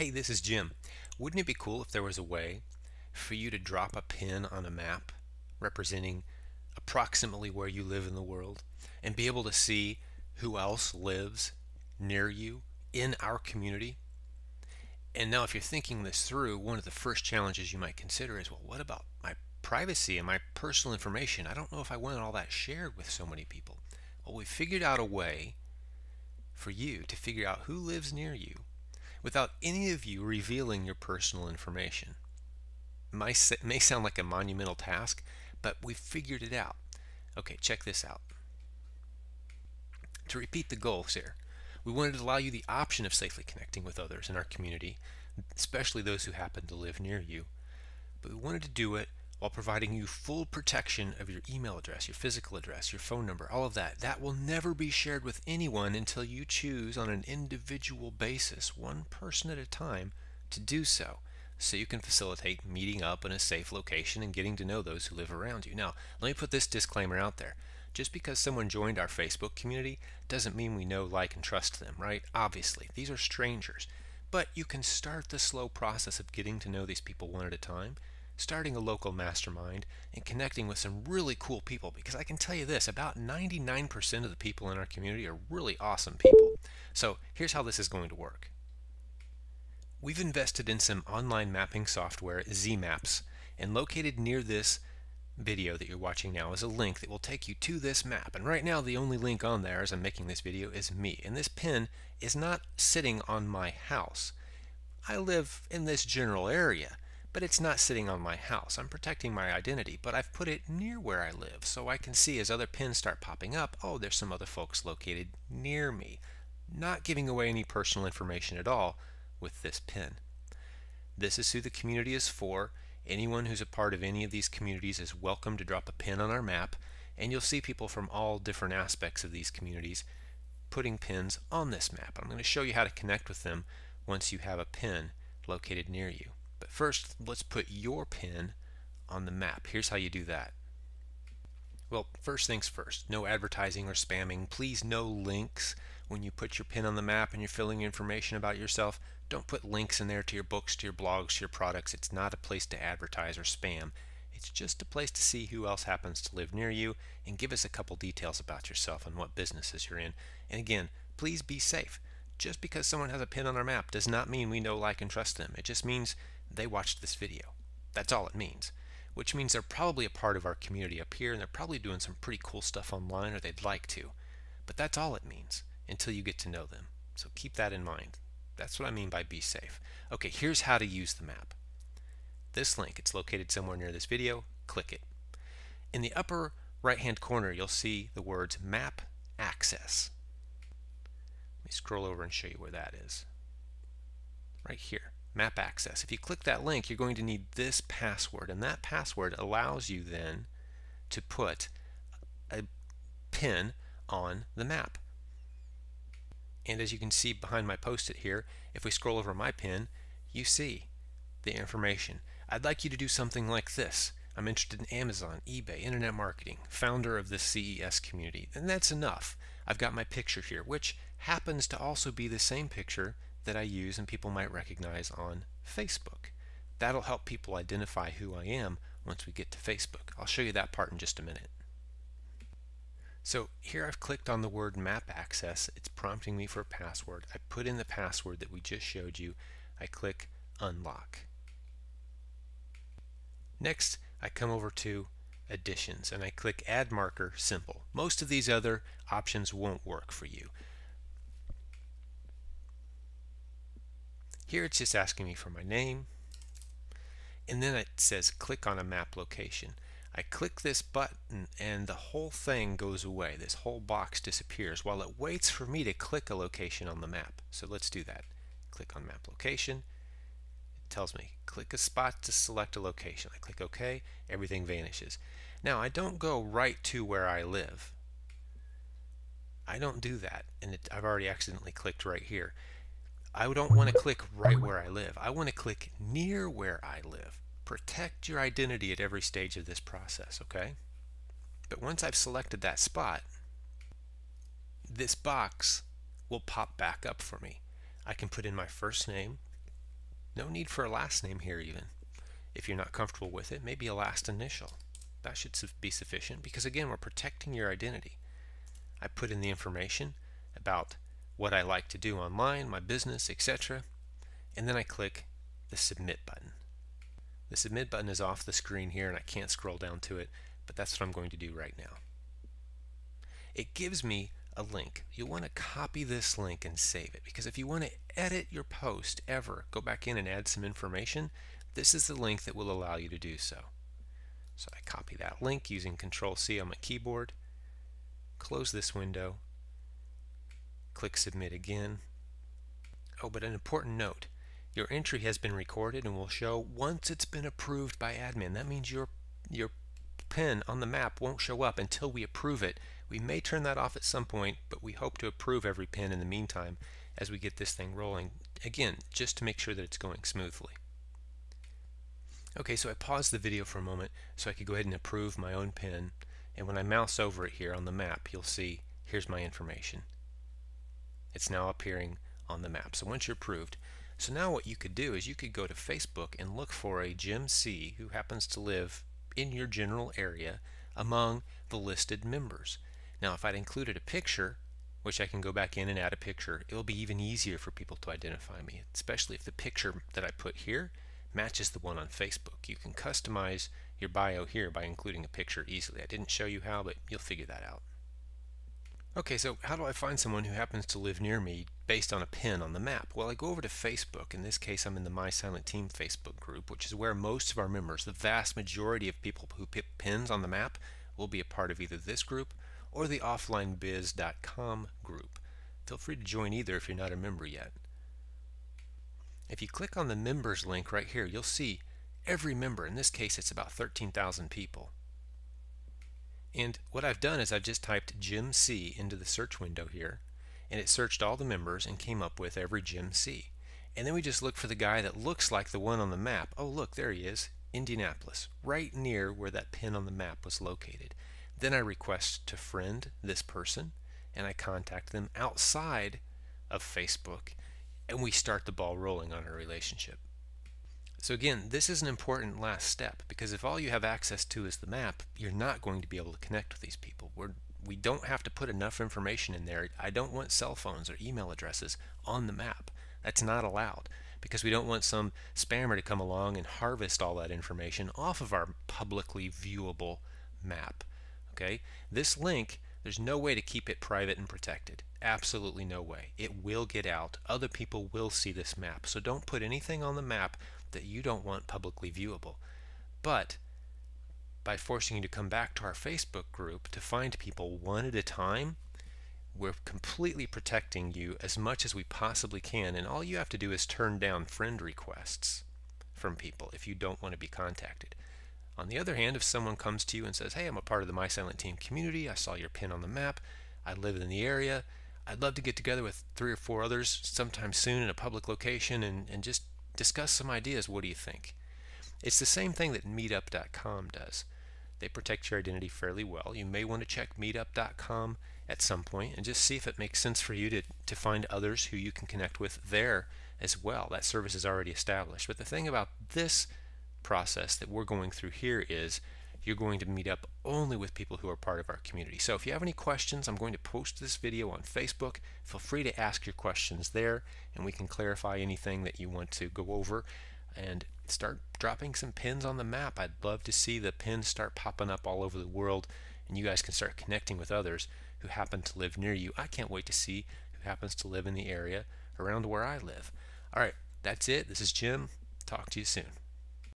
Hey, this is Jim. Wouldn't it be cool if there was a way for you to drop a pin on a map representing approximately where you live in the world and be able to see who else lives near you in our community? And now, if you're thinking this through, one of the first challenges you might consider is, well, what about my privacy and my personal information? I don't know if I want all that shared with so many people. Well, we figured out a way for you to figure out who lives near you without any of you revealing your personal information. It may sound like a monumental task, but we've figured it out. Okay, check this out. To repeat the goals here, we wanted to allow you the option of safely connecting with others in our community, especially those who happen to live near you. But we wanted to do it while providing you full protection of your email address, your physical address, your phone number, all of that. That will never be shared with anyone until you choose on an individual basis, one person at a time, to do so. So you can facilitate meeting up in a safe location and getting to know those who live around you. Now, let me put this disclaimer out there. Just because someone joined our Facebook community doesn't mean we know, like, and trust them, right? Obviously, these are strangers. But you can start the slow process of getting to know these people one at a time, starting a local mastermind, and connecting with some really cool people, because I can tell you this, about 99% of the people in our community are really awesome people. So here's how this is going to work. We've invested in some online mapping software, ZMaps, and located near this video that you're watching now is a link that will take you to this map. And right now the only link on there as I'm making this video is me. And this pin is not sitting on my house. I live in this general area, but it's not sitting on my house. I'm protecting my identity, but I've put it near where I live so I can see as other pins start popping up, oh, there's some other folks located near me. Not giving away any personal information at all with this pin. This is who the community is for. Anyone who's a part of any of these communities is welcome to drop a pin on our map, and you'll see people from all different aspects of these communities putting pins on this map. I'm going to show you how to connect with them once you have a pin located near you. But first, let's put your pin on the map. Here's how you do that. Well, first things first, no advertising or spamming. Please, no links. When you put your pin on the map and you're filling information about yourself, don't put links in there to your books, to your blogs, to your products. It's not a place to advertise or spam. It's just a place to see who else happens to live near you and give us a couple details about yourself and what businesses you're in. And again, please be safe. Just because someone has a pin on our map does not mean we know, like, and trust them. It just means they watched this video. That's all it means. Which means they're probably a part of our community up here and they're probably doing some pretty cool stuff online, or they'd like to. But that's all it means until you get to know them. So keep that in mind. That's what I mean by be safe. Okay, here's how to use the map. This link, it's located somewhere near this video. Click it. In the upper right hand corner, you'll see the words Map Access. Let me scroll over and show you where that is. Right here. Map Access. If you click that link, you're going to need this password, and that password allows you then to put a pin on the map. And as you can see behind my post-it here, if we scroll over my pin, you see the information. I'd like you to do something like this. I'm interested in Amazon, eBay, internet marketing, founder of this CES community, and that's enough. I've got my picture here, which happens to also be the same picture that I use and people might recognize on Facebook. That'll help people identify who I am once we get to Facebook. I'll show you that part in just a minute. So here I've clicked on the word Map Access. It's prompting me for a password. I put in the password that we just showed you. I click Unlock. Next, I come over to Additions and I click Add Marker Simple. Most of these other options won't work for you. Here it's just asking me for my name, and then it says click on a map location. I click this button and the whole thing goes away. This whole box disappears while it waits for me to click a location on the map. So let's do that. Click on map location. It tells me click a spot to select a location. I click OK. Everything vanishes. Now I don't go right to where I live. I don't do that, and I've already accidentally clicked right here. I don't want to click right where I live. I want to click near where I live. Protect your identity at every stage of this process, okay? But once I've selected that spot, this box will pop back up for me. I can put in my first name, No need for a last name here even. If you're not comfortable with it, maybe a last initial. That should be sufficient because again, we're protecting your identity. I put in the information about what I like to do online, my business, etc. And then I click the submit button. The submit button is off the screen here and I can't scroll down to it, but that's what I'm going to do right now. It gives me a link. You'll want to copy this link and save it because if you want to edit your post ever, go back in and add some information, this is the link that will allow you to do so. So I copy that link using Control-C on my keyboard, close this window, click submit again. Oh, but an important note, your entry has been recorded and will show once it's been approved by admin. That means your pin on the map won't show up until we approve it. We may turn that off at some point, but we hope to approve every pin in the meantime as we get this thing rolling. Again, just to make sure that it's going smoothly. Okay, so I paused the video for a moment so I could go ahead and approve my own pin, and when I mouse over it here on the map, you'll see here's my information. It's now appearing on the map. So once you're approved, so now what you could do is you could go to Facebook and look for a Jim C who happens to live in your general area among the listed members. Now if I'd included a picture, which I can go back in and add a picture, it will be even easier for people to identify me, especially if the picture that I put here matches the one on Facebook. You can customize your bio here by including a picture easily. I didn't show you how, but you'll figure that out. Okay, so how do I find someone who happens to live near me based on a pin on the map? Well, I go over to Facebook. In this case, I'm in the My Silent Team Facebook group, which is where most of our members, the vast majority of people who put pins on the map, will be a part of either this group or the offlinebiz.com group. Feel free to join either if you're not a member yet. If you click on the members link right here, you'll see every member. In this case, it's about 13,000 people. And what I've done is I've just typed Jim C into the search window here, and it searched all the members and came up with every Jim C. And then we just look for the guy that looks like the one on the map. Oh, look, there he is, Indianapolis, right near where that pin on the map was located. Then I request to friend this person, and I contact them outside of Facebook, and we start the ball rolling on our relationship. So again, this is an important last step because if all you have access to is the map, you're not going to be able to connect with these people. We don't have to put enough information in there. I don't want cell phones or email addresses on the map. That's not allowed because we don't want some spammer to come along and harvest all that information off of our publicly viewable map. Okay? This link, there's no way to keep it private and protected. Absolutely no way. It will get out. Other people will see this map. So don't put anything on the map that you don't want publicly viewable. But by forcing you to come back to our Facebook group to find people one at a time, we're completely protecting you as much as we possibly can, and all you have to do is turn down friend requests from people if you don't want to be contacted. On the other hand, if someone comes to you and says, hey, I'm a part of the My Silent Team community, I saw your pin on the map, I live in the area, I'd love to get together with 3 or 4 others sometime soon in a public location and just discuss some ideas. What do you think? It's the same thing that meetup.com does. They protect your identity fairly well. You may want to check meetup.com at some point and just see if it makes sense for you to find others who you can connect with there as well. That service is already established. But the thing about this process that we're going through here is you're going to meet up only with people who are part of our community. So if you have any questions, I'm going to post this video on Facebook. Feel free to ask your questions there, and we can clarify anything that you want to go over and start dropping some pins on the map. I'd love to see the pins start popping up all over the world, and you guys can start connecting with others who happen to live near you. I can't wait to see who happens to live in the area around where I live. All right, that's it. This is Jim. Talk to you soon.